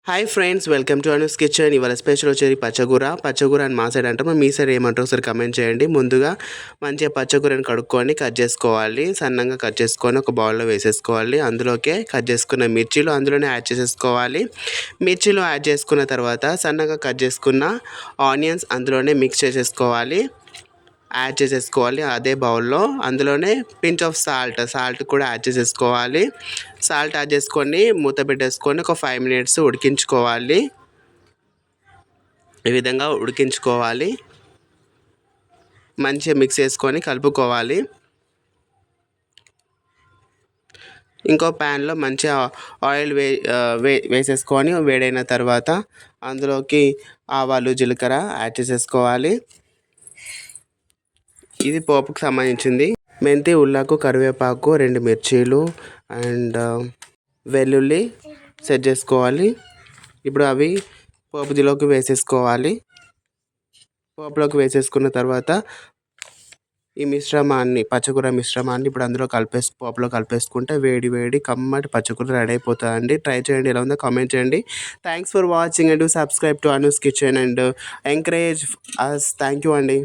Hi friends, welcome to Anu's kitchen. ఇవాళ special వచ్చేది పచ్చగూర అని మా సైడ్ అంటారు. మీ సైడ్ ఏమంటారు ఒకసారి కమెంట్ చేయండి. ముందుగా మంచిగా పచ్చగూరని కడుక్కొని కట్ చేసుకోవాలి. సన్నంగా కట్ చేసుకొని ఒక బౌల్లో వేసేసుకోవాలి. అందులోకే కట్ చేసుకున్న మిర్చీలు అందులోనే యాడ్ చేసేసుకోవాలి. మిర్చీలు యాడ్ చేసుకున్న తర్వాత సన్నగా కట్ చేసుకున్న ఆనియన్స్ అందులోనే మిక్స్ చేసేసుకోవాలి. యాడ్ చేసేసుకోవాలి అదే బౌల్లో. అందులోనే పించ్ ఆఫ్ సాల్ట్ కూడా యాడ్ చేసేసుకోవాలి. సాల్ట్ యాడ్ చేసుకొని మూత పెట్టేసుకొని ఒక 5 మినిట్స్ ఉడికించుకోవాలి. ఈ విధంగా ఉడికించుకోవాలి. మంచిగా మిక్స్ చేసుకొని కలుపుకోవాలి. ఇంకో ప్యాన్లో మంచిగా ఆయిల్ వేసేసుకొని వేడైన తర్వాత అందులోకి ఆవాలు జీలకర్ర యాడ్ చేసేసుకోవాలి. ఇది పోపుకు సంబంధించింది. మెంతి, ఉల్లాకు, కరివేపాకు, 2 మిర్చీలు అండ్ వెల్లుల్లి సెట్ చేసుకోవాలి. ఇప్పుడు అవి పోపుదిలోకి వేసేసుకోవాలి. పోపులోకి వేసేసుకున్న తర్వాత ఈ పచ్చకూర మిశ్రమాన్ని ఇప్పుడు అందులో పోపులో కలిపేసుకుంటే వేడి వేడి కమ్మటి పచ్చకూర రెడీ అయిపోతుందండి. ట్రై చేయండి, ఎలా ఉందో కామెంట్ చేయండి. Thanks for watching and subscribe to Anu's kitchen and encourage us. Thank you అండి.